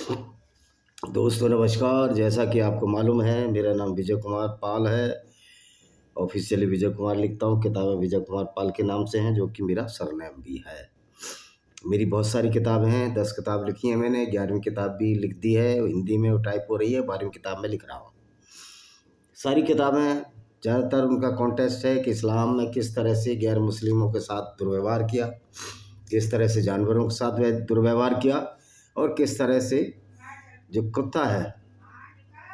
दोस्तों नमस्कार। जैसा कि आपको मालूम है, मेरा नाम विजय कुमार पाल है। ऑफिशियली विजय कुमार लिखता हूँ। किताबें विजय कुमार पाल के नाम से हैं, जो कि मेरा सरनेम भी है। मेरी बहुत सारी किताबें हैं, 10 किताब लिखी हैं मैंने। 11वीं किताब भी लिख दी है, हिंदी में वो टाइप हो रही है। 12वीं किताब में लिख रहा हूँ। सारी किताबें ज़्यादातर उनका कॉन्टेक्स्ट है कि इस्लाम में किस तरह से गैर मुस्लिमों के साथ दुर्व्यवहार किया, किस तरह से जानवरों के साथ दुर्व्यवहार किया, और किस तरह से जो कुत्ता है,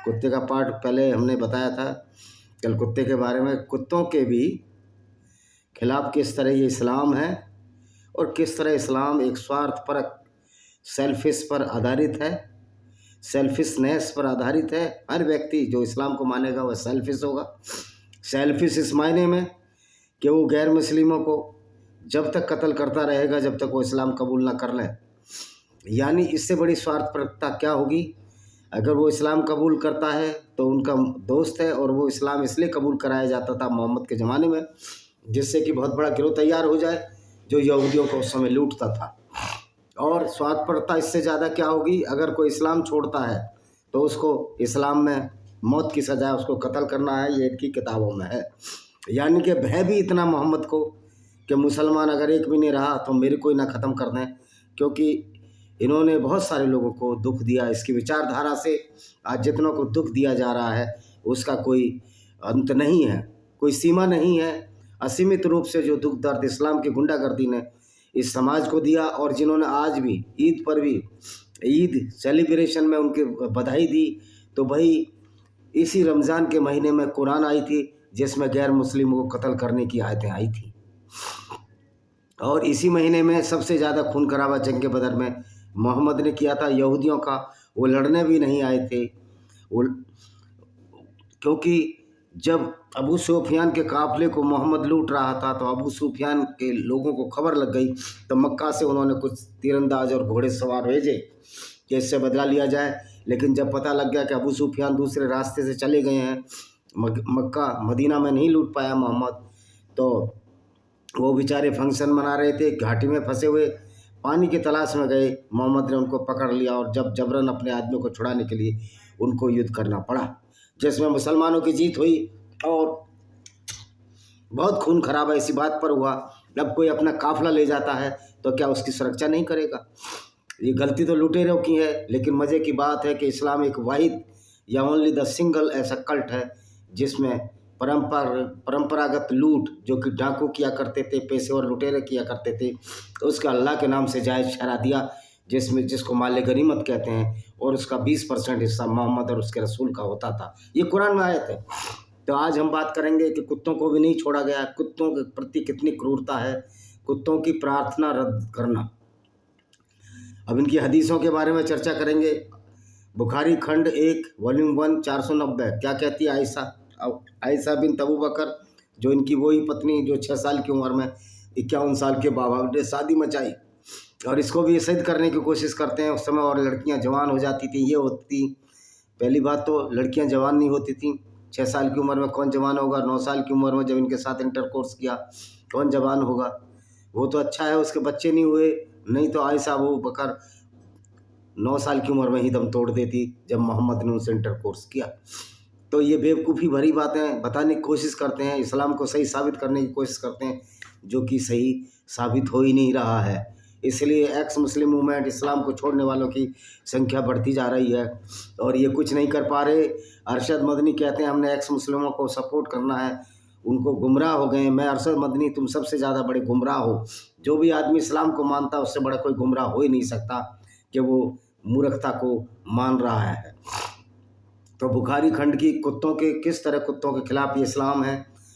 कुत्ते का पार्ट पहले हमने बताया था कल कुत्ते के बारे में। कुत्तों के भी खिलाफ किस तरह ये इस्लाम है, और किस तरह इस्लाम एक स्वार्थपरक सेल्फिश पर आधारित है, सेल्फिशनेस पर आधारित है। हर व्यक्ति जो इस्लाम को मानेगा वह सेल्फिश होगा। सेल्फिश इस मायने में कि वो गैर मुस्लिमों को जब तक कत्ल करता रहेगा जब तक वो इस्लाम कबूल ना कर लें। यानी इससे बड़ी स्वार्थपरकता क्या होगी। अगर वो इस्लाम कबूल करता है तो उनका दोस्त है, और वो इस्लाम इसलिए कबूल कराया जाता था मोहम्मद के ज़माने में, जिससे कि बहुत बड़ा गिरोह तैयार हो जाए जो यहूदियों को उस समय लूटता था। और स्वार्थपरकता इससे ज़्यादा क्या होगी, अगर कोई इस्लाम छोड़ता है तो उसको इस्लाम में मौत की सज़ा, उसको कत्ल करना है। ये इनकी किताबों में है। यानी कि भय भी इतना मोहम्मद को कि मुसलमान अगर एक भी नहीं रहा तो मेरे को ही ना ख़त्म कर दें, क्योंकि इन्होंने बहुत सारे लोगों को दुख दिया। इसकी विचारधारा से आज जितनों को दुख दिया जा रहा है उसका कोई अंत नहीं है, कोई सीमा नहीं है। असीमित रूप से जो दुख दर्द इस्लाम की गुंडागर्दी ने इस समाज को दिया, और जिन्होंने आज भी ईद पर भी ईद सेलिब्रेशन में उनकी बधाई दी, तो भाई इसी रमज़ान के महीने में कुरान आई थी जिसमें गैर मुस्लिमों को कत्ल करने की आयतें आई थी। और इसी महीने में सबसे ज़्यादा खून खराबा जंग बदर में मोहम्मद ने किया था यहूदियों का। वो लड़ने भी नहीं आए थे वो, क्योंकि जब अबू सुफियान के काफ़िले को मोहम्मद लूट रहा था तो अबू सुफियान के लोगों को खबर लग गई, तो मक्का से उन्होंने कुछ तीरंदाज और घोड़े सवार भेजे कि इससे बदला लिया जाए। लेकिन जब पता लग गया कि अबू सुफियान दूसरे रास्ते से चले गए हैं, मक्का मदीना में नहीं लूट पाया मोहम्मद, तो वो बेचारे फंक्शन मना रहे थे, घाटी में फंसे हुए पानी की तलाश में गए। मोहम्मद ने उनको पकड़ लिया और जब जबरन अपने आदमियों को छुड़ाने के लिए उनको युद्ध करना पड़ा, जिसमें मुसलमानों की जीत हुई। और बहुत खून खराबा इसी बात पर हुआ। जब कोई अपना काफिला ले जाता है तो क्या उसकी सुरक्षा नहीं करेगा। ये गलती तो लुटेरों की है, लेकिन मज़े की बात है कि इस्लाम एक वाहिद या ओनली द सिंगल ऐसा कल्ट है जिसमें परंपरागत लूट, जो कि डाकू किया करते थे, पेशेवर लुटेरे किया करते थे, तो उसका अल्लाह के नाम से जायज़ ठहरा दिया, जिसको माल गनीमत कहते हैं, और उसका 20% हिस्सा मोहम्मद और उसके रसूल का होता था। ये कुरान में आयत है। तो आज हम बात करेंगे कि कुत्तों को भी नहीं छोड़ा गया, कुत्तों के प्रति कितनी क्रूरता है, कुत्तों की प्रार्थना रद्द करना। अब इनकी हदीसों के बारे में चर्चा करेंगे। बुखारी खंड 1 वॉल्यूम 1 490 क्या कहती है आयशा बिन अबू बकर, जो इनकी वही पत्नी जो 6 साल की उम्र में 51 साल के बाबा ने शादी मचाई, और इसको भी सिद्ध करने की कोशिश करते हैं। उस समय और लड़कियां जवान हो जाती थी। ये होती पहली बात, तो लड़कियां जवान नहीं होती थी। 6 साल की उम्र में कौन जवान होगा। 9 साल की उम्र में जब इनके साथ इंटरकोर्स किया कौन जवान होगा। वो तो अच्छा है उसके बच्चे नहीं हुए, नहीं तो आयशा अबू बकर 9 साल की उम्र में ही दम तोड़ देती जब मोहम्मद ने उनसे इंटरकोर्स किया। तो ये बेवकूफ़ी भरी बातें बताने की कोशिश करते हैं, इस्लाम को सही साबित करने की कोशिश करते हैं, जो कि सही साबित हो ही नहीं रहा है। इसलिए एक्स मुस्लिम मूवमेंट, इस्लाम को छोड़ने वालों की संख्या बढ़ती जा रही है, और ये कुछ नहीं कर पा रहे। अरशद मदनी कहते हैं हमने एक्स मुस्लिमों को सपोर्ट करना है, उनको गुमराह हो गए। मैं अरशद मदनी, तुम सबसे ज़्यादा बड़े गुमराह हो। जो भी आदमी इस्लाम को मानता है उससे बड़ा कोई गुमराह हो ही नहीं सकता कि वो मूर्खता को मान रहा है। तो बुखारी खंड की किस तरह कुत्तों के खिलाफ ये इस्लाम है।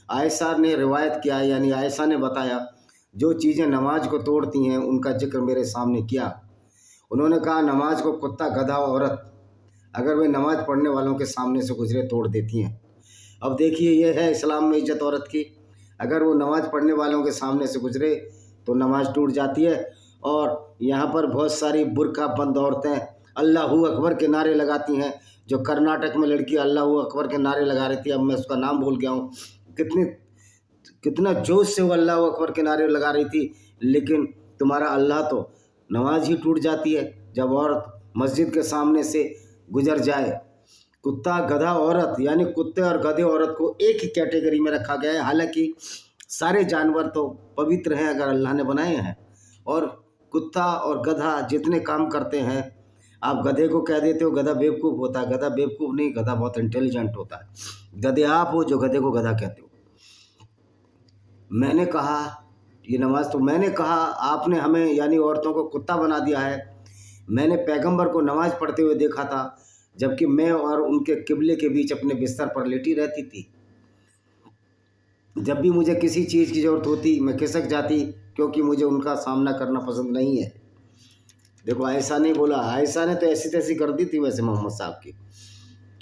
आयशा ने रिवायत किया, यानी आयशा ने बताया, जो चीज़ें नमाज को तोड़ती हैं उनका जिक्र मेरे सामने किया। उन्होंने कहा नमाज को कुत्ता, गधा, औरत अगर वे नमाज पढ़ने वालों के सामने से गुजरे तोड़ देती हैं। अब देखिए, ये है इस्लाम में इज्जत औरत की। अगर वो नमाज पढ़ने वालों के सामने से गुजरे तो नमाज टूट जाती है। और यहाँ पर बहुत सारी बुर्का बंद औरतें अल्लाहू अकबर के नारे लगाती हैं। जो कर्नाटक में लड़की अल्लाहू अकबर के नारे लगा रही थी, अब मैं उसका नाम भूल गया हूँ, कितना जोश से वो अल्लाहू अकबर के नारे लगा रही थी। लेकिन तुम्हारा अल्लाह तो नमाज ही टूट जाती है। जब औरत मस्जिद के सामने से गुजर जाए। कुत्ता गधा औरत, यानी कुत्ते और गधे औरत को एक ही कैटेगरी में रखा गया है। हालांकि सारे जानवर तो पवित्र हैं अगर अल्लाह ने बनाए हैं, और कुत्ता और गधा जितने काम करते हैं, आप गधे को कह देते हो गधा बेवकूफ़ होता है, गधा बेवकूफ़ नहीं, गधा बहुत इंटेलिजेंट होता है। गधे आप हो जो गधे को गधा कहते हो। मैंने कहा ये नमाज, तो मैंने कहा आपने हमें यानी औरतों को कुत्ता बना दिया है। मैंने पैगंबर को नमाज पढ़ते हुए देखा था, जबकि मैं और उनके किबले के बीच अपने बिस्तर पर लेटी रहती थी। जब भी मुझे किसी चीज़ की ज़रूरत होती मैं खिसक जाती, क्योंकि मुझे उनका सामना करना पसंद नहीं है। देखो ऐसा नहीं बोला, ऐसा ने तो ऐसी तैसी कर दी थी वैसे मोहम्मद साहब की।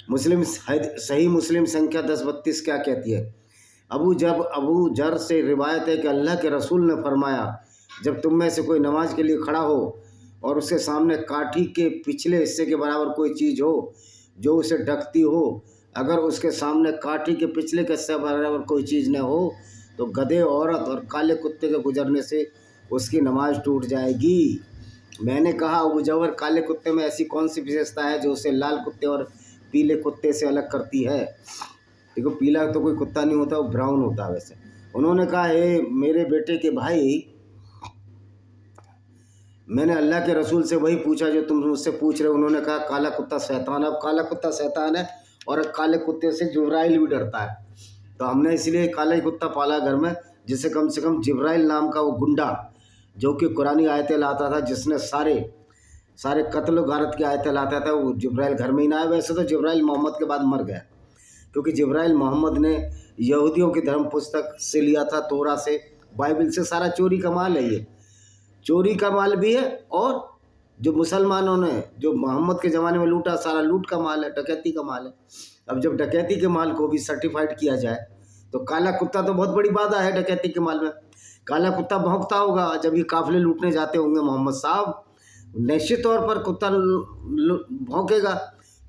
मुस्लिम सही मुस्लिम संख्या 1032 क्या कहती है? अबू जर से रिवायत है कि अल्लाह के रसूल ने फरमाया, जब तुम में से कोई नमाज के लिए खड़ा हो और उसके सामने काठी के पिछले हिस्से के बराबर कोई चीज़ हो जो उसे ढकती हो, अगर उसके सामने काठी के पिछले के हिस्से बराबर कोई चीज़ न हो, तो गधे औरत और काले कुत्ते के गुजरने से उसकी नमाज टूट जाएगी। मैंने कहा अबू जवर, काले कुत्ते में ऐसी कौन सी विशेषता है जो उसे लाल कुत्ते और पीले कुत्ते से अलग करती है? देखो पीला तो कोई कुत्ता नहीं होता, वो ब्राउन होता है वैसे। उन्होंने कहा हे मेरे बेटे के भाई, मैंने अल्लाह के रसूल से वही पूछा जो तुम मुझसे पूछ रहे हो। उन्होंने कहा काला कुत्ता शैतान। अब काला कुत्ता शैतान है और काले कुत्ते से जिब्राइल भी डरता है, तो हमने इसलिए काला ही कुत्ता पाला घर में, जिससे कम से कम जिब्राइल नाम का वो गुंडा जो कि कुरानी आयतें लाता था, जिसने सारे कत्ल गारत की आयतें लाता था, वो जिब्राइल घर में ही ना आया। वैसे तो जिब्राइल मोहम्मद के बाद मर गया, क्योंकि जिब्राइल मोहम्मद ने यहूदियों की धर्म पुस्तक से लिया था, तोरा से, बाइबल से। सारा चोरी का माल है, ये चोरी का माल भी है, और जो मुसलमानों ने जो मोहम्मद के ज़माने में लूटा, सारा लूट का माल है, डकैती का माल है। अब जब डकैती के माल को भी सर्टिफाइड किया जाए, तो काला कुत्ता तो बहुत बड़ी बात है डकैती के माल में। काला कुत्ता भौंकता होगा जब ये काफिले लूटने जाते होंगे मोहम्मद साहब, निश्चित तौर पर कुत्ता भौंकेगा।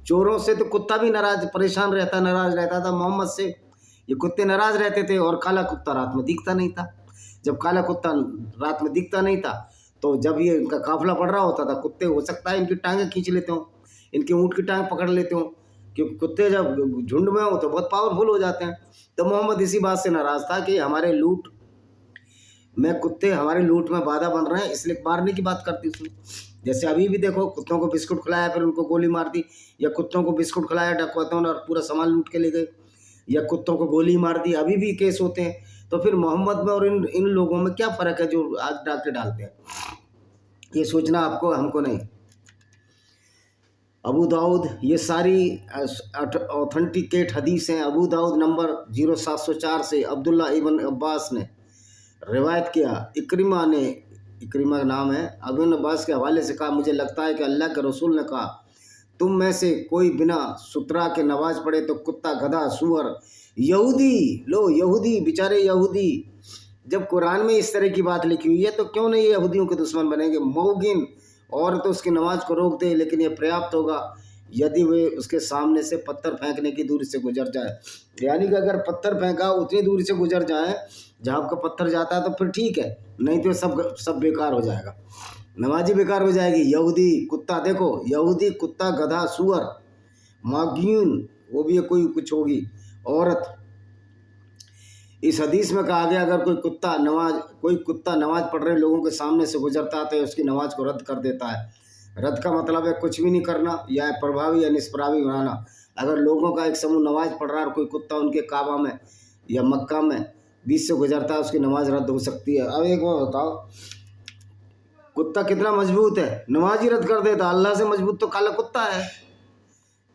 चोरों से तो कुत्ता भी नाराज नाराज रहता था मोहम्मद से। ये कुत्ते नाराज रहते थे, और काला कुत्ता रात में दिखता नहीं था। जब काला कुत्ता रात में दिखता नहीं था, तो जब ये इनका काफिला पड़ रहा होता था, कुत्ते हो सकता है इनकी टांगें खींच लेते हो, इनके ऊँट की टांग पकड़ लेते हो, क्योंकि कुत्ते जब झुंड में हो तो बहुत पावरफुल हो जाते हैं। तो मोहम्मद इसी बात से नाराज़ था कि हमारे लूट में बाधा बन रहे हैं, इसलिए मारने की बात करती थी। जैसे अभी भी देखो, कुत्तों को बिस्कुट खिलाया फिर उनको गोली मार दी, या कुत्तों को बिस्कुट खिलाया डकैतों ने और पूरा सामान लूट के ले गए, या कुत्तों को गोली मार दी, अभी भी केस होते हैं। तो फिर मोहम्मद में और इन लोगों में क्या फ़र्क है जो आज डाके डालते हैं? ये सोचना आपको, हमको नहीं। अबू दाऊद, ये सारी ऑथेंटिकेट हदीस हैं। अबू दाऊद नंबर 0704 से अब्दुल्ला इब्न अब्बास ने रिवायत किया, इक्रिमा नाम है, अबन अब्बास के हवाले से कहा, मुझे लगता है कि अल्लाह के रसूल ने कहा, तुम में से कोई बिना सुतरा के नमाज पढ़े तो कुत्ता, गधा, सूअर, यहूदी, लो यहूदी, बेचारे यहूदी, जब कुरान में इस तरह की बात लिखी हुई है तो क्यों नहीं यहूदियों के दुश्मन बनेंगे? मौगिन और तो उसकी नमाज को रोक दे, लेकिन ये पर्याप्त होगा यदि वे उसके सामने से पत्थर फेंकने की दूरी से गुजर जाए। यानी कि अगर पत्थर फेंका उतनी दूरी से गुजर जाए जहाँ आपका पत्थर जाता है तो फिर ठीक है, नहीं तो सब बेकार हो जाएगा, नमाजी बेकार हो जाएगी। यहूदी कुत्ता, देखो यहूदी कुत्ता, गधा, सूअर, मागीन, वो भी कोई कुछ होगी, औरत। इस हदीस में कहा गया अगर कोई कुत्ता नमाज पढ़ रहे लोगों के सामने से गुजरता है तो उसकी नमाज को रद्द कर देता है। रद्द का मतलब है कुछ भी नहीं करना, या प्रभावी या निष्प्रभावी बनाना। अगर लोगों का एक समूह नमाज पढ़ रहा है और कोई कुत्ता उनके काबा में या मक्का में बीच से गुजरता है, उसकी नमाज रद्द हो सकती है। अब एक बार बताओ, कुत्ता कितना मजबूत है, नमाज ही रद्द कर देता। अल्लाह से मजबूत तो काला कुत्ता है।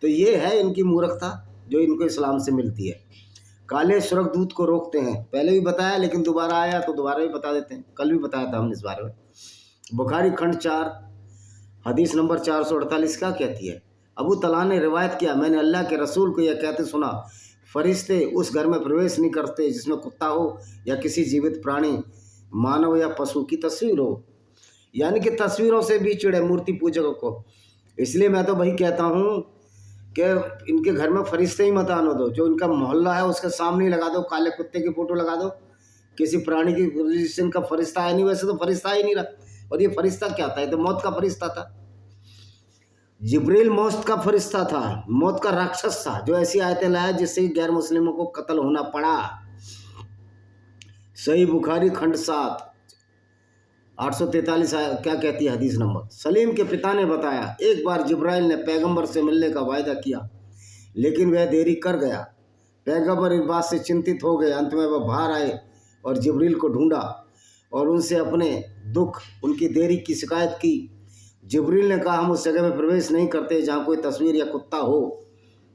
तो ये है इनकी मूर्खता जो इनको इस्लाम से मिलती है। काले स्वर्गदूत को रोकते हैं, पहले भी बताया लेकिन दोबारा आया तो दोबारा भी बता देते हैं, कल भी बताया था हमने इस बारे में। बुखारी खंड 4 हदीस नंबर 448 क्या कहती है? अबू तला ने रिवायत किया, मैंने अल्लाह के रसूल को यह कहते सुना, फरिश्ते उस घर में प्रवेश नहीं करते जिसमें कुत्ता हो या किसी जीवित प्राणी, मानव या पशु की तस्वीर हो। यानी कि तस्वीरों से भी चिड़े मूर्ति पूजकों को। इसलिए मैं तो वही कहता हूँ कि इनके घर में फरिश्ते ही मत आने दो, जो इनका मोहल्ला है उसके सामने ही लगा दो, काले कुत्ते की फ़ोटो लगा दो, किसी प्राणी की, जिससे इनका फरिश्ता है नहीं, वैसे तो फरिश्ता ही नहीं रहा। और ये फरिश्ता क्या था? ये तो मौत का फरिश्ता था। जिब्रील मौत का फरिश्ता था, मौत का राक्षस था, जो ऐसी आयतें लाया जिससे गैर मुस्लिमों को कत्ल होना पड़ा। सही बुखारी खंड 7 843 क्या कहती है हदीस नंबर। सलीम के पिता ने बताया, एक बार जिब्राइल ने पैगंबर से मिलने का वायदा किया, लेकिन वह देरी कर गया। पैगंबर इस बात से चिंतित हो गए। अंत में वह बाहर आए और जिब्रील को ढूंढा और उनसे अपने दुख, उनकी देरी की शिकायत की। जिब्रील ने कहा, हम उस जगह में प्रवेश नहीं करते जहाँ कोई तस्वीर या कुत्ता हो।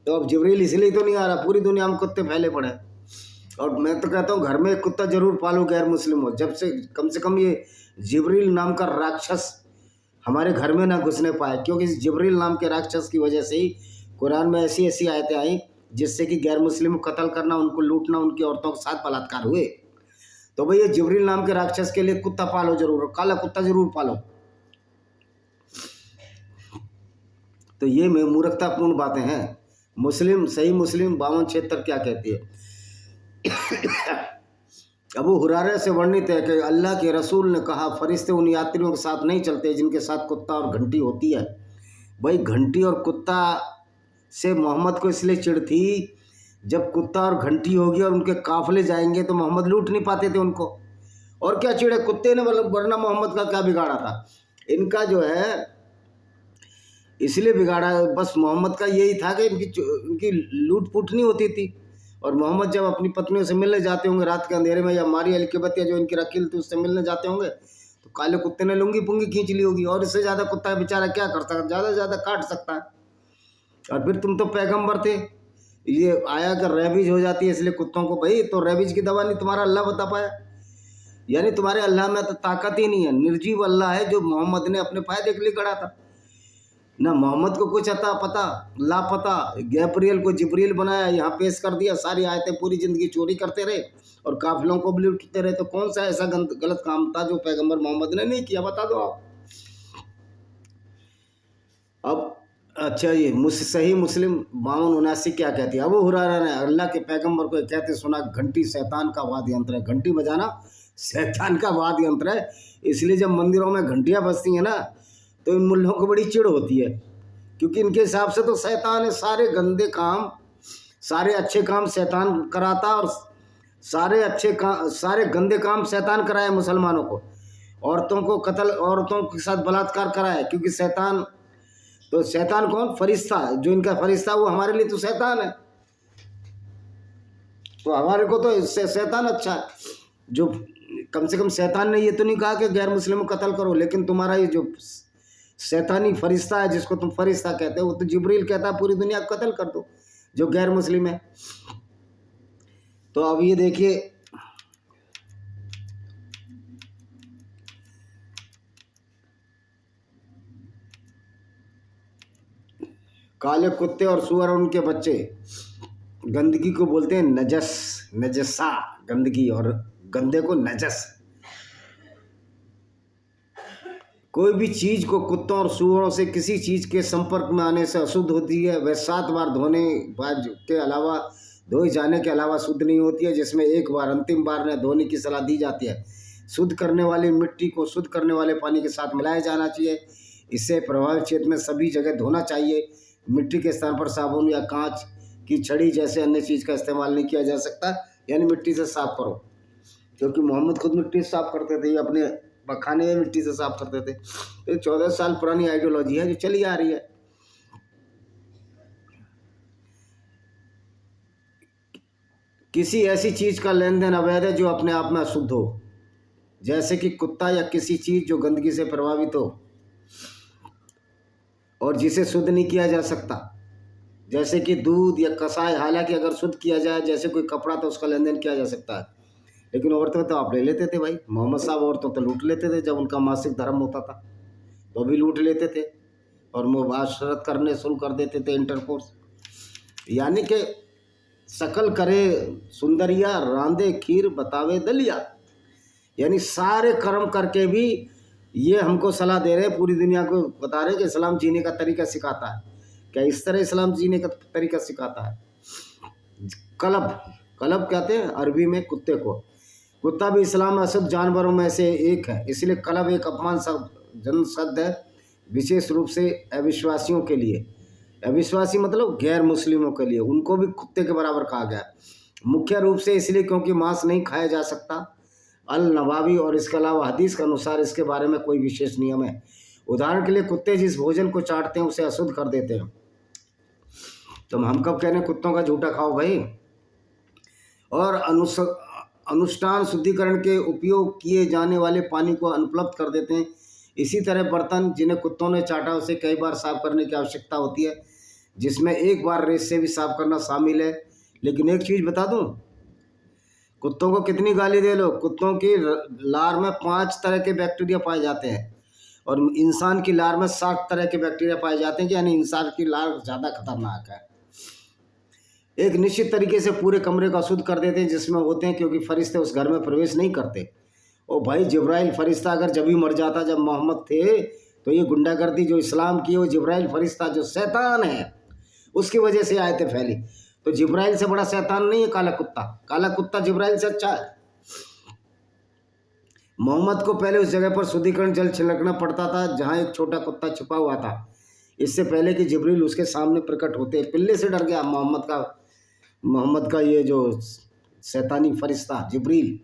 तो अब जिब्रील इसलिए तो नहीं आ रहा, पूरी दुनिया में कुत्ते फैले पड़े। और मैं तो कहता हूँ घर में एक कुत्ता जरूर पालो गैर मुस्लिम हो, जब से कम ये जिब्रील नाम का राक्षस हमारे घर में ना घुसने पाए, क्योंकि इस जिब्रील नाम के राक्षस की वजह से ही कुरान में ऐसी ऐसी आयतें आई जिससे कि गैर मुस्लिम को कत्ल करना, उनको लूटना, उनकी औरतों के साथ बलात्कार हुए। तो भाई ये जिब्रील नाम के राक्षस के लिए कुत्ता पालो जरूर, काला कुत्ता जरूर पालो। तो ये मूर्खतापूर्ण बातें हैं। मुस्लिम सही मुस्लिम 52-76 क्या कहती है। अबू हुरारा से वर्णित है कि अल्लाह के रसूल ने कहा, फरिश्ते उन यात्रियों के साथ नहीं चलते जिनके साथ कुत्ता और घंटी होती है। भाई घंटी और कुत्ता से मोहम्मद को इसलिए चिढ़ थी, जब कुत्ता और घंटी होगी और उनके काफिले जाएंगे तो मोहम्मद लूट नहीं पाते थे उनको। और क्या चिढ़े कुत्ते ने, मतलब वरना मोहम्मद का क्या बिगाड़ा था। इनका जो है इसलिए बिगाड़ा, बस मोहम्मद का यही था कि इनकी लूट पुट नहीं होती थी। और मोहम्मद जब अपनी पत्नियों से मिलने जाते होंगे रात के अंधेरे में, या मारी अलकिबत या जो इनकी रकील थी उससे मिलने जाते होंगे, तो काले कुत्ते ने लुंगी पुंगी खींच ली होगी। और इससे ज़्यादा कुत्ता बेचारा क्या कर सकता है, ज़्यादा से ज़्यादा काट सकता है। और फिर तुम तो पैगंबर थे, ये आया कर रेबीज हो जाती है इसलिए कुत्तों को। भाई तो रेबीज की दवा नहीं तुम्हारा अल्लाह बता पाया, यानी तुम्हारे अल्लाह में तो ताकत ही नहीं है। निर्जीव अल्लाह है जो मोहम्मद ने अपने फायदे के लिए गढ़ा था। ना मोहम्मद को कुछ अता पता लापता, गैब्रियल को जिब्रील बनाया, यहाँ पेश कर दिया, सारी आयतें, पूरी ज़िंदगी चोरी करते रहे और काफिलों को भी लूटते रहे। तो कौन सा ऐसा गलत काम था जो पैगंबर मोहम्मद ने नहीं किया, बता दो आप। अब अच्छा, ये सही मुस्लिम 52-79 क्या कहती है। अबू हुरैरा ने अल्लाह के पैगंबर को कहते सुना, घंटी शैतान का वाद्य यंत्र है। घंटी बजाना शैतान का वाद्य यंत्र है, इसलिए जब मंदिरों में घंटियाँ बजती हैं ना तो इन मुल्लों को बड़ी चिढ़ होती है, क्योंकि इनके हिसाब से तो शैतान है। सारे गंदे काम, सारे अच्छे काम शैतान कराता, और सारे गंदे काम शैतान कराए मुसलमानों को। औरतों को कत्ल, औरतों के साथ बलात्कार कराए, क्योंकि शैतान, तो शैतान कौन, फरिश्ता, जो इनका फरिश्ता वो हमारे लिए तो शैतान है। तो हमारे को तो इससे शैतान अच्छा है। जो कम से कम शैतान ने ये तो नहीं कहा कि गैर मुस्लिम को कत्ल करो, लेकिन तुम्हारा ये जो शैतानी फरिश्ता है जिसको तुम फरिश्ता कहते हो, वो तो जिब्रील कहता है पूरी दुनिया को कत्ल कर दो जो गैर मुस्लिम है। तो अब ये देखिए, काले कुत्ते और सुअर और उनके बच्चे गंदगी को बोलते हैं नजस, नजसा गंदगी, और गंदे को नजस। कोई भी चीज़ को कुत्तों और सूअरों से किसी चीज़ के संपर्क में आने से अशुद्ध होती है। वह 7 बार धोने के अलावा, धोए जाने के अलावा शुद्ध नहीं होती है, जिसमें एक बार, अंतिम बार ने धोने की सलाह दी जाती है। शुद्ध करने वाली मिट्टी को शुद्ध करने वाले पानी के साथ मिलाया जाना चाहिए। इससे प्रभावित क्षेत्र में सभी जगह धोना चाहिए। मिट्टी के स्थान पर साबुन या कांच की छड़ी जैसे अन्य चीज़ का इस्तेमाल नहीं किया जा सकता, यानी मिट्टी से साफ करो, क्योंकि मोहम्मद खुद मिट्टी से साफ करते थे, ये अपने खाने में मिट्टी से साफ करते थे। ये 14 साल पुरानी आइडियोलॉजी है जो चली आ रही है। किसी ऐसी चीज़ का लेन देन अवैध है जो अपने आप में अशुद्ध हो, जैसे कि कुत्ता या किसी चीज़ जो गंदगी से प्रभावित हो और जिसे शुद्ध नहीं किया जा सकता, जैसे कि दूध या कसाय। हालांकि अगर शुद्ध किया जाए, जैसे कोई कपड़ा, तो उसका लेन देन किया जा सकता है। लेकिन औरतें तो आप ले लेते थे भाई, मोहम्मद साहब औरतों तो लूट लेते थे। जब उनका मासिक धर्म होता था तो भी लूट लेते थे और मुबाशरत करने शुरू कर देते थे, इंटरकोर्स। यानी कि शकल करे सुंदरिया, रांधे खीर बतावे दलिया, यानी सारे कर्म करके भी ये हमको सलाह दे रहे हैं, पूरी दुनिया को बता रहे हैं कि इस्लाम जीने का तरीका सिखाता है। क्या इस तरह इस्लाम जीने का तरीका सिखाता है। कलब कहते हैं अरबी में कुत्ते को। कुत्ता भी इस्लाम में अशुद्ध जानवरों में से एक है, इसलिए कलब एक अपमान जन शब्द है विशेष रूप से अविश्वासियों के लिए, अविश्वासी मतलब गैर मुस्लिमों के लिए, उनको भी कुत्ते के बराबर कहा गया। मुख्य रूप से इसलिए क्योंकि मांस नहीं खाया जा सकता, अल नवावी, और इसके अलावा हदीस के अनुसार इसके बारे में कोई विशेष नियम है। उदाहरण के लिए कुत्ते जिस भोजन को चाटते हैं उसे अशुद्ध कर देते हैं। तो हम कब कह रहे हैं कुत्तों का झूठा खाओ भाई। और अनुष्ठान शुद्धिकरण के उपयोग किए जाने वाले पानी को अनुपलब्ध कर देते हैं। इसी तरह बर्तन जिन्हें कुत्तों ने चाटा उसे कई बार साफ करने की आवश्यकता होती है, जिसमें एक बार रेत से भी साफ करना शामिल है। लेकिन एक चीज़ बता दूं, कुत्तों को कितनी गाली दे लो, कुत्तों की लार में 5 तरह के बैक्टीरिया पाए जाते हैं और इंसान की लार में 60 तरह के बैक्टीरिया पाए जाते हैं, यानी इंसान की लार ज़्यादा खतरनाक है। एक निश्चित तरीके से पूरे कमरे को अशुद्ध कर देते हैं जिसमें होते हैं, क्योंकि फरिश्ते उस घर में प्रवेश नहीं करते। और भाई जिब्राइल फरिश्ता अगर जब भी मर जाता जब मोहम्मद थे, तो ये गुंडागर्दी जो इस्लाम की है वो जिब्राइल फरिश्ता जो शैतान है उसकी वजह से आयतें फैली। तो जिब्राइल से बड़ा शैतान नहीं है काला कुत्ता, काला कुत्ता जिब्राइल से अच्छा है। मोहम्मद को पहले उस जगह पर शुद्धिकरण जल छिड़कना पड़ता था जहाँ एक छोटा कुत्ता छिपा हुआ था, इससे पहले कि जिब्रील उसके सामने प्रकट होते। पिल्ले से डर गया मोहम्मद का ये जो शैतानी फरिश्ता जिब्रील।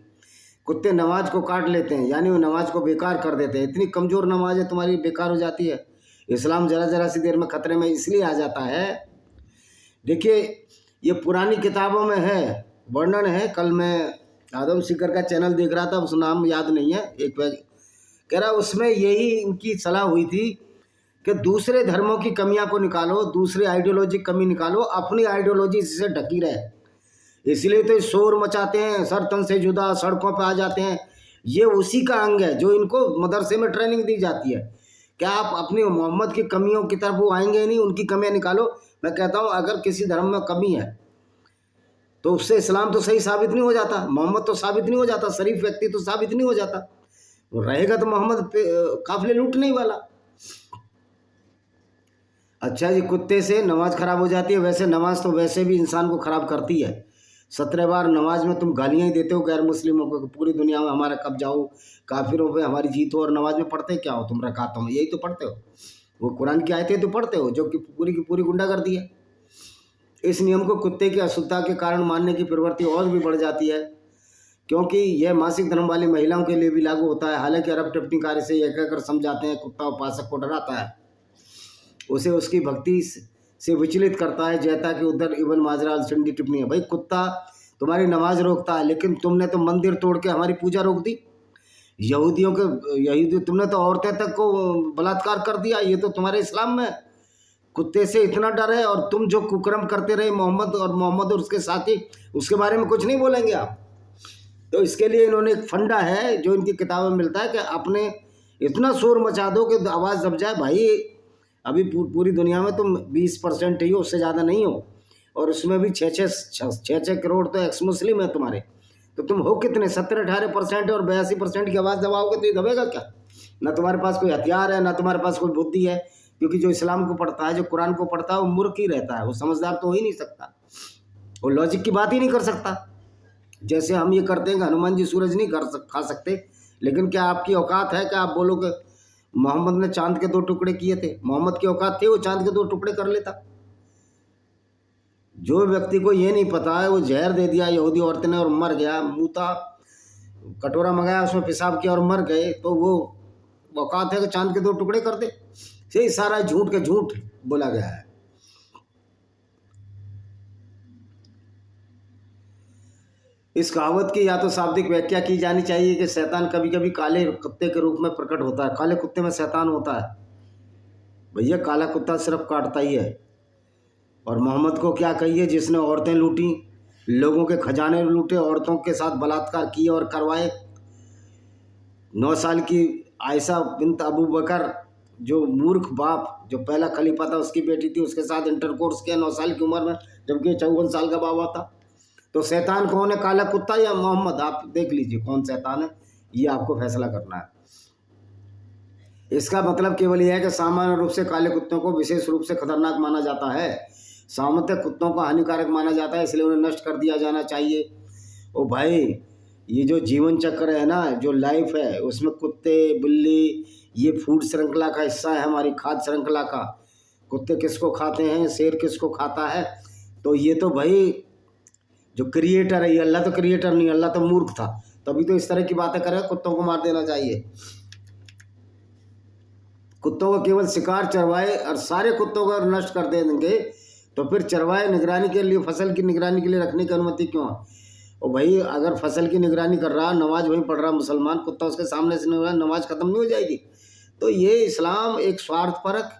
कुत्ते नमाज को काट लेते हैं, यानी वो नमाज को बेकार कर देते हैं। इतनी कमज़ोर नमाज है तुम्हारी, बेकार हो जाती है। इस्लाम ज़रा ज़रा सी देर में ख़तरे में इसलिए आ जाता है। देखिए ये पुरानी किताबों में है, वर्णन है। कल मैं आदम सीकर का चैनल देख रहा था, उस नाम याद नहीं है, एक कह रहा उसमें यही इनकी सलाह हुई थी कि दूसरे धर्मों की कमियां को निकालो, दूसरी आइडियोलॉजी कमी निकालो, अपनी आइडियोलॉजी से ढकी रहे। इसलिए तो शोर मचाते हैं, सर तन से जुदा, सड़कों पे आ जाते हैं। ये उसी का अंग है जो इनको मदरसे में ट्रेनिंग दी जाती है। क्या आप अपनी मोहम्मद की कमियों की तरफ वो आएंगे ही नहीं, उनकी कमियां निकालो। मैं कहता हूँ अगर किसी धर्म में कमी है तो उससे इस्लाम तो सही साबित नहीं हो जाता, मोहम्मद तो साबित नहीं हो जाता, शरीफ व्यक्ति तो साबित नहीं हो जाता। वो रहेगा तो मोहम्मद काफिले लूटने ही वाला। अच्छा जी, कुत्ते से नमाज खराब हो जाती है। वैसे नमाज तो वैसे भी इंसान को खराब करती है। 17 बार नमाज में तुम गालियाँ ही देते हो गैर मुस्लिमों को, पूरी दुनिया में हमारा कब्जा हो, काफिरों पे हमारी जीत हो। और नमाज में पढ़ते क्या हो तुम? रकातों में यही तो पढ़ते हो, वो कुरान की आयतें तो पढ़ते हो, जो कि पूरी की पूरी गुंडागर्दी है। इस नियम को कुत्ते की अशुद्धता के कारण मानने की प्रवृत्ति और भी बढ़ जाती है, क्योंकि यह मासिक धर्म वाली महिलाओं के लिए भी लागू होता है। हालांकि अरब टिप्पणीकार से यह कहकर समझाते हैं कुत्ता उपासक को डराता है, उसे उसकी भक्ति से विचलित करता है, जैसा कि उधर इब्न माजरा चंडी टिप्पणी है। भाई कुत्ता तुम्हारी नमाज रोकता है, लेकिन तुमने तो मंदिर तोड़ के हमारी पूजा रोक दी। यहूदी तुमने तो औरतें तक को बलात्कार कर दिया, ये तो तुम्हारे इस्लाम में। कुत्ते से इतना डर है और तुम जो कुकर्म करते रहे मोहम्मद और उसके साथी, उसके बारे में कुछ नहीं बोलेंगे आप। तो इसके लिए इन्होंने एक फंडा है जो इनकी किताब में मिलता है कि अपने इतना शोर मचा दो कि आवाज़ दब जाए। भाई अभी पूरी दुनिया में तुम 20% ही हो, उससे ज़्यादा नहीं हो, और उसमें भी 6 करोड़ तो एक्स मुस्लिम है तुम्हारे। तो तुम हो कितने? 17-18% और 82% की आवाज़ दबाओगे तो ये दबेगा क्या? ना तुम्हारे पास कोई हथियार है, ना तुम्हारे पास कोई बुद्धि है, क्योंकि जो इस्लाम को पढ़ता है, जो कुरान को पढ़ता है, वो मूर्ख ही रहता है, वो समझदार तो हो ही नहीं सकता, वो लॉजिक की बात ही नहीं कर सकता। जैसे हम ये करते हैं कि हनुमान जी सूरज नहीं खा सकते, लेकिन क्या आपकी औकात है कि आप बोलो कि मोहम्मद ने चांद के 2 टुकड़े किए थे? मोहम्मद की औकात थी वो चांद के 2 टुकड़े कर लेता? जो व्यक्ति को ये नहीं पता है, वो जहर दे दिया यहूदी औरत ने और मर गया, मूता, कटोरा मंगाया, उसमें पेशाब किया और मर गए, तो वो औकात है कि चांद के 2 टुकड़े कर दे? से सारा झूठ के झूठ बोला गया है। इस कहावत की या तो शाब्दिक व्याख्या की जानी चाहिए कि शैतान कभी कभी काले कुत्ते के रूप में प्रकट होता है। काले कुत्ते में शैतान होता है? भैया काला कुत्ता सिर्फ काटता ही है। और मोहम्मद को क्या कहिए, जिसने औरतें लूटी, लोगों के खजाने लूटे, औरतों के साथ बलात्कार किए और करवाए। 9 साल की आयशा बिन्त अबू बकर, जो मूर्ख बाप, जो पहला खलीफा था, उसकी बेटी थी, उसके साथ इंटरकोर्स किया 9 साल की उम्र में, जबकि 54 साल का बाबा था। तो शैतान कौन है, काला कुत्ता या मोहम्मद? आप देख लीजिए कौन शैतान है, ये आपको फैसला करना है। इसका मतलब केवल यह है कि सामान्य रूप से काले कुत्तों को विशेष रूप से खतरनाक माना जाता है। सामान्यतः कुत्तों को हानिकारक माना जाता है, इसलिए उन्हें नष्ट कर दिया जाना चाहिए। ओ भाई, ये जो जीवन चक्र है ना, जो लाइफ है, उसमें कुत्ते बिल्ली ये फूड श्रृंखला का हिस्सा है, हमारी खाद्य श्रृंखला का। कुत्ते किसको खाते हैं, शेर किसको खाता है? तो ये तो भाई जो क्रिएटर है, ये अल्लाह तो क्रिएटर नहीं, अल्लाह तो मूर्ख था, तभी तो इस तरह की बातें करे कुत्तों को मार देना चाहिए। कुत्तों को केवल शिकार चरवाए और सारे कुत्तों को नष्ट कर देंगे तो फिर चरवाए निगरानी के लिए, फसल की निगरानी के लिए रखने की अनुमति क्यों है? और भाई अगर फसल की निगरानी कर रहा, नमाज वहीं पढ़ रहा मुसलमान, कुत्ता उसके सामने से नमाज खत्म नहीं हो जाएगी? तो ये इस्लाम एक स्वार्थपरक,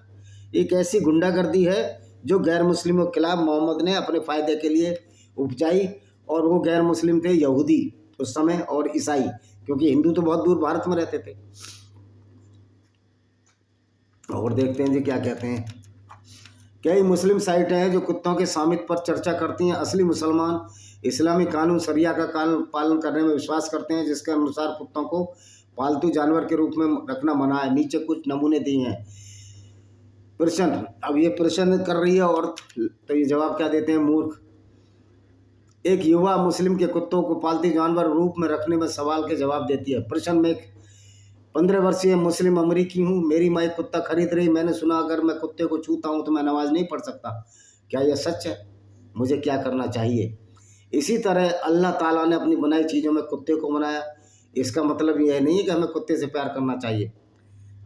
एक ऐसी गुंडागर्दी है जो गैर मुस्लिमों के खिलाफ मोहम्मद ने अपने फ़ायदे के लिए उपजाई। और वो गैर मुस्लिम थे यहूदी उस समय और ईसाई, क्योंकि हिंदू तो बहुत दूर भारत में रहते थे। और देखते हैं जी क्या कहते हैं। कई मुस्लिम साइटें हैं जो कुत्तों के सामित पर चर्चा करती हैं। असली मुसलमान इस्लामी कानून शरिया का पालन करने में विश्वास करते हैं, जिसके अनुसार कुत्तों को पालतू जानवर के रूप में रखना मना है। नीचे कुछ नमूने दिए हैं। प्रश्न, अब ये प्रश्न कर रही है औरत, तो ये जवाब क्या देते हैं? मूर्ख। एक युवा मुस्लिम के कुत्तों को पालतू जानवर रूप में रखने में सवाल के जवाब देती है। प्रश्न में, 15 वर्षीय मुस्लिम अमरीकी हूँ, मेरी माँ एक कुत्ता खरीद रही, मैंने सुना अगर मैं कुत्ते को छूता हूँ तो मैं नमाज नहीं पढ़ सकता, क्या यह सच है? मुझे क्या करना चाहिए? इसी तरह अल्लाह ताला ने अपनी बनाई चीज़ों में कुत्ते को बनाया। इसका मतलब यह नहीं है कि हमें कुत्ते से प्यार करना चाहिए।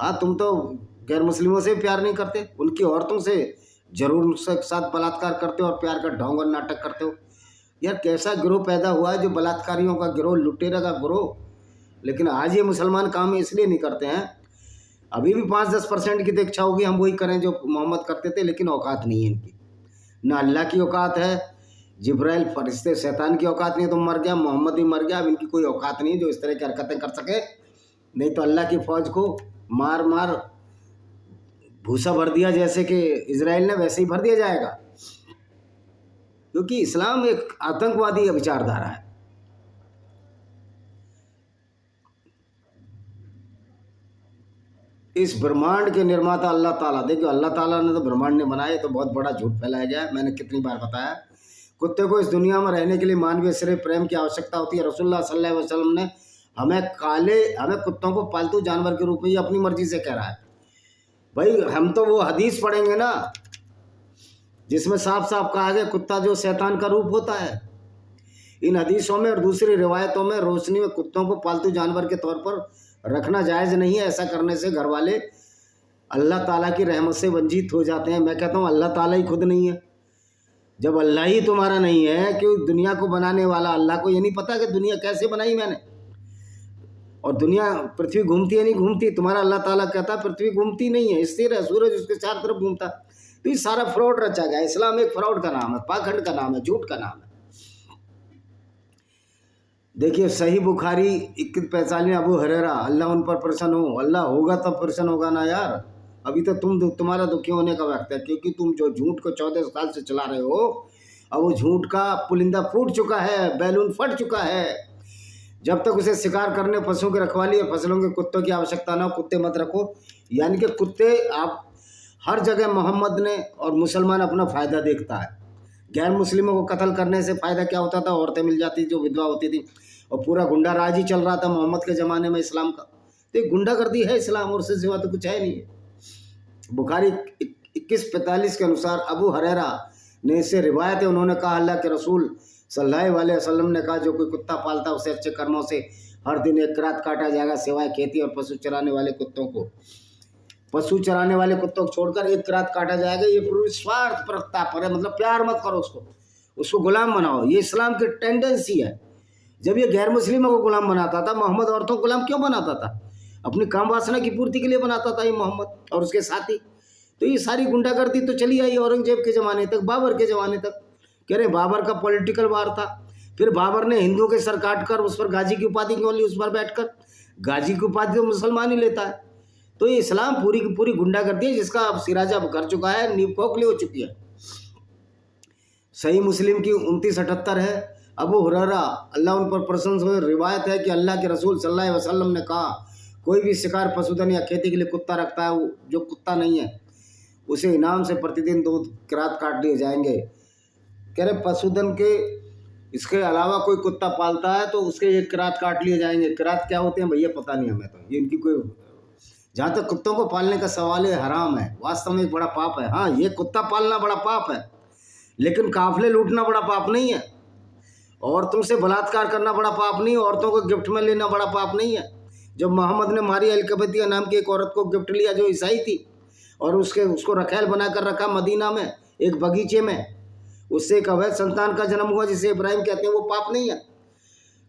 हाँ, तुम तो गैर मुस्लिमों से प्यार नहीं करते, उनकी औरतों से जरूर उनके साथ बलात्कार करते हो और प्यार का ढोंग और नाटक करते हो। यार कैसा गिरोह पैदा हुआ है जो बलात्कारियों का गिरोह, लुटेरा का गिरोह। लेकिन आज ये मुसलमान काम इसलिए नहीं करते हैं, अभी भी 5-10% की तो इच्छा होगी हम वही करें जो मोहम्मद करते थे, लेकिन औकात नहीं है इनकी। ना अल्लाह की औकात है, जिब्राइल फरिश्ते शैतान की औकात नहीं है, तो मर गया, मोहम्मद भी मर गया, अब इनकी कोई औकात नहीं है जो इस तरह की हरकतें कर सके। नहीं तो अल्लाह की फ़ौज को मार मार भूसा भर दिया जैसे कि इजराइल ने, वैसे ही भर दिया जाएगा, क्योंकि इस्लाम एक आतंकवादी विचारधारा है। इस ब्रह्मांड के निर्माता अल्लाह ताला, देखिए अल्लाह ताला ने तो ब्रह्मांड ने बनाए, तो बहुत बड़ा झूठ फैलाया गया है। मैंने कितनी बार बताया, कुत्ते को इस दुनिया में रहने के लिए मानवीय स्नेह प्रेम की आवश्यकता होती है। रसूलुल्लाह सल्लल्लाहु अलैहि वसल्लम ने हमें कुत्तों को पालतू जानवर के रूप में, ये अपनी मर्जी से कह रहा है। भाई हम तो वो हदीस पढ़ेंगे ना जिसमें साफ साफ कहा गया कुत्ता जो शैतान का रूप होता है। इन हदीसों में और दूसरी रिवायतों में रोशनी में कुत्तों को पालतू जानवर के तौर पर रखना जायज़ नहीं है। ऐसा करने से घर वाले अल्लाह ताला की रहमत से वंचित हो जाते हैं। मैं कहता हूँ अल्लाह ताला ही खुद नहीं है। जब अल्लाह ही तुम्हारा नहीं है, कि दुनिया को बनाने वाला अल्लाह को ये नहीं पता कि दुनिया कैसे बनाई मैंने, और दुनिया पृथ्वी घूमती है नहीं घूमती? तुम्हारा अल्लाह ताला कहता पृथ्वी घूमती नहीं है, स्थिर है, सूरज उसके चारों तरफ घूमता। तो ये सारा फ्रॉड रचा गया। इस्लाम एक फ्रॉड का नाम है, पाखंड का नाम है, झूठ का नाम है। देखिए सही बुखारी 2145, अबू हुरैरा अल्लाह उन पर प्रसन्न हो। अल्लाह होगा तब प्रसन्न होगा ना यार। अभी तो तुम्हारा दुखी होने का वक्त है, क्योंकि तुम जो झूठ को 14 साल से चला रहे हो, अब वो झूठ का पुलिंदा फूट चुका है, बैलून फट चुका है। जब तक उसे शिकार करने, पशुओं की रखवाली और फसलों के कुत्तों की आवश्यकता ना हो, कुत्ते मत रखो। यानी कि कुत्ते आप हर जगह मोहम्मद ने और मुसलमान अपना फ़ायदा देखता है। गैर मुस्लिमों को कत्ल करने से फ़ायदा क्या होता था? औरतें मिल जाती जो विधवा होती थी, और पूरा गुंडा राज ही चल रहा था मोहम्मद के ज़माने में इस्लाम का। तो एक गुंडागर्दी है इस्लाम, और उससे सिवा तो कुछ है नहीं है। बुखारी 2145 के अनुसार अबू हुरैरा ने इससे रिवायत है, उन्होंने कहा अल्लाह के रसूल सल्लल्लाहु अलैहि वसल्लम ने कहा जो कोई कुत्ता पालता उसे अच्छे कर्मों से हर दिन एक रात काटा जाएगा, सिवाय खेती और पशु चराने वाले कुत्तों को। पशु चराने वाले कुत्तों को छोड़कर एक रात काटा जाएगा। ये पूरी स्वार्थ परकता पर है, मतलब प्यार मत करो उसको गुलाम बनाओ। ये इस्लाम की टेंडेंसी है। जब ये गैर मुस्लिमों को गुलाम बनाता था, मोहम्मद औरतों को गुलाम क्यों बनाता था? अपनी काम वासना की पूर्ति के लिए बनाता था ये मोहम्मद और उसके साथी। तो ये सारी गुंडागर्दी तो चली आई औरंगजेब के ज़माने तक, बाबर के ज़माने तक। कह रहे बाबर का पॉलिटिकल वार था। फिर बाबर ने हिंदुओं के सर काट कर उस पर गाजी की उपाधि क्यों ली? उस पर बैठकर गाजी की उपाधि तो मुसलमान ही लेता है। तो ये इस्लाम पूरी की पूरी गुंडागर्दी है, जिसका अब सिराजा अब कर चुका है, नींव खोखली हो चुकी है। सही मुस्लिम की 2978 है। अबू हुरैरा अल्लाह उन पर प्रसन्न हो, रिवायत है कि अल्लाह के रसूल सल्लल्लाहु अलैहि वसल्लम ने कहा कोई भी शिकार, पशुधन या खेती के लिए कुत्ता रखता है, जो कुत्ता नहीं है उसे इनाम से प्रतिदिन 2 किरात काट लिए जाएंगे। कह रहे पशुधन के इसके अलावा कोई कुत्ता पालता है तो उसके ये किरात काट लिए जाएंगे। किरात क्या होते हैं भैया पता नहीं हमें, तो ये इनकी कोई, जहाँ तक कुत्तों को पालने का सवाल है हराम है, वास्तव में एक बड़ा पाप है। हाँ, ये कुत्ता पालना बड़ा पाप है, लेकिन काफिले लूटना बड़ा पाप नहीं है। औरतों से बलात्कार करना बड़ा पाप नहीं है, औरतों को गिफ्ट में लेना बड़ा पाप नहीं है। जब मोहम्मद ने मारिया अल-कबतिया नाम की एक औरत को गिफ्ट लिया जो ईसाई थी, और उसको रखैल बनाकर रखा मदीना में एक बगीचे में, उससे एक अवैध संतान का जन्म हुआ जिसे इब्राहिम कहते हैं, वो पाप नहीं है।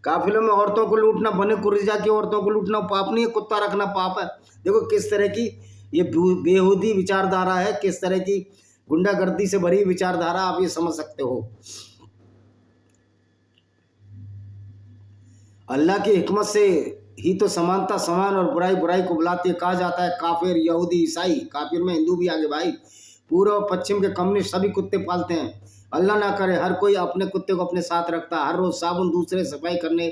काफिलों में औरतों को लूटना, बने कुर्जा की औरतों को लूटना पाप नहीं है, कुत्ता रखना पाप है। देखो किस तरह की ये बेहूदी विचारधारा है, किस तरह की गुंडागर्दी से भरी विचारधारा, आप ये समझ सकते हो। अल्लाह की हिकमत से ही तो समानता समान और बुराई बुराई को बुलाती है। कहा जाता है काफिर, यहूदी, ईसाई, काफिर में हिंदू भी आगे भाई, पूर्व और पश्चिम के कम्युनिस्ट सभी कुत्ते पालते हैं। अल्लाह ना करे हर कोई अपने कुत्ते को अपने साथ रखता है, हर रोज़ साबुन दूसरे सफाई करने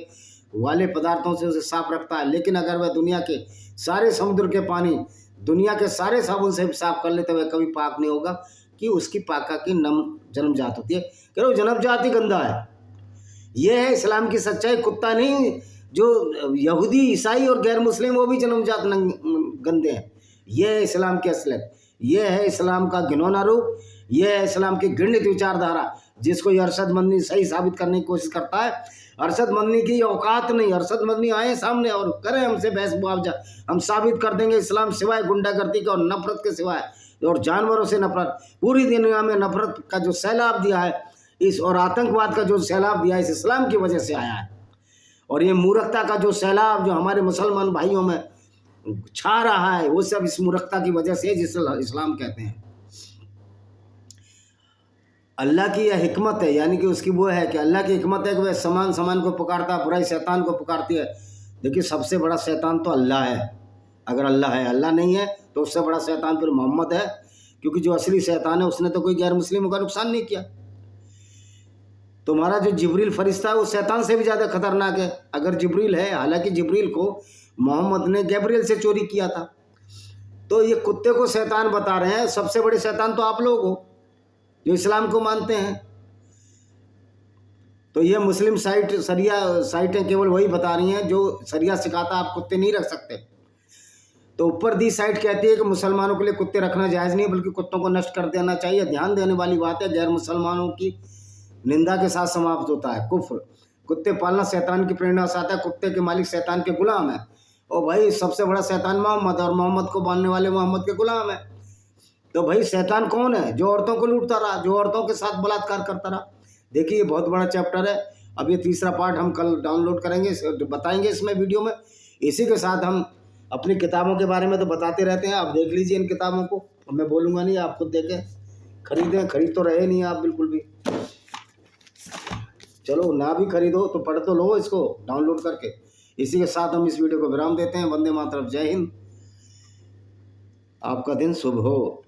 वाले पदार्थों से उसे साफ रखता है। लेकिन अगर वह दुनिया के सारे समुद्र के पानी दुनिया के सारे साबुन से साफ कर ले तो वह कभी पाक नहीं होगा, कि उसकी पाका की जन्मजात होती है। कह रहे जन्मजात ही गंदा है। यह है इस्लाम की सच्चाई। कुत्ता नहीं, जो यहूदी, ईसाई और गैर मुस्लिम वो भी जन्मजात गंदे हैं। यह है इस्लाम की असलियत, यह है इस्लाम का घिनौना रूप, यह है इस्लाम की घृणित विचारधारा, जिसको ये अरशद मदनी सही साबित करने की कोशिश करता है। अरशद मदनी की औकात नहीं। अरशद मदनी आए सामने और करें हमसे बहस मुआवजा, हम साबित कर देंगे इस्लाम सिवाय गुंडागर्दी के और नफरत के सिवाय और जानवरों से नफरत, पूरी दुनिया में नफरत का जो सैलाब दिया है इस, और आतंकवाद का जो सैलाब दिया है इस इस्लाम की वजह से आया है। और ये मूर्खता का जो सैलाब जो हमारे मुसलमान भाइयों में छा रहा है, वो सब इस मूर्खता की वजह से जिसे इस्लाम कहते हैं। अल्लाह की यह हिकमत है, यानी कि उसकी वो है कि अल्लाह की हिकमत है कि वह समान समान को पुकारता है, बुराई शैतान को पुकारती है। देखिए सबसे बड़ा शैतान तो अल्लाह है। अगर अल्लाह है, अल्लाह नहीं है तो उससे बड़ा शैतान फिर मोहम्मद है, क्योंकि जो असली शैतान है उसने तो कोई गैर मुस्लिमों का नुकसान नहीं किया। तुम्हारा जो जिब्रील फरिश्ता है वो शैतान से भी ज़्यादा खतरनाक है। अगर जिब्रील है, हालांकि जिब्रील को मोहम्मद ने गैब्रियल से चोरी किया था, तो ये कुत्ते को शैतान बता रहे हैं। सबसे बड़े शैतान तो आप लोग हो जो इस्लाम को मानते हैं। तो ये मुस्लिम सरिया साइटें केवल वही बता रही हैं जो सरिया सिखाता आप कुत्ते नहीं रख सकते। तो ऊपर दी साइट कहती है कि मुसलमानों के लिए कुत्ते रखना जायज़ नहीं, बल्कि कुत्तों को नष्ट कर देना चाहिए। ध्यान देने वाली बात है, गैर मुसलमानों की निंदा के साथ समाप्त होता है कुफ्र। कुत्ते पालना शैतान की प्रेरणा से आता है। कुत्ते के मालिक शैतान के गुलाम है। और भाई सबसे बड़ा शैतान मोहम्मद, और मोहम्मद को मानने वाले मोहम्मद के गुलाम है। तो भाई शैतान कौन है? जो औरतों को लूटता रहा, जो औरतों के साथ बलात्कार करता रहा। देखिए ये बहुत बड़ा चैप्टर है। अब ये तीसरा पार्ट हम कल डाउनलोड करेंगे, बताएंगे इसमें वीडियो में। इसी के साथ हम अपनी किताबों के बारे में तो बताते रहते हैं, आप देख लीजिए इन किताबों को। मैं बोलूँगा नहीं, आप खुद देखें, खरीदें। खरीद तो रहे नहीं आप बिल्कुल भी। चलो ना भी खरीदो तो पढ़ तो लो इसको डाउनलोड करके। इसी के साथ हम इस वीडियो को विराम देते हैं। वंदे मातरम, जय हिंद, आपका दिन शुभ हो।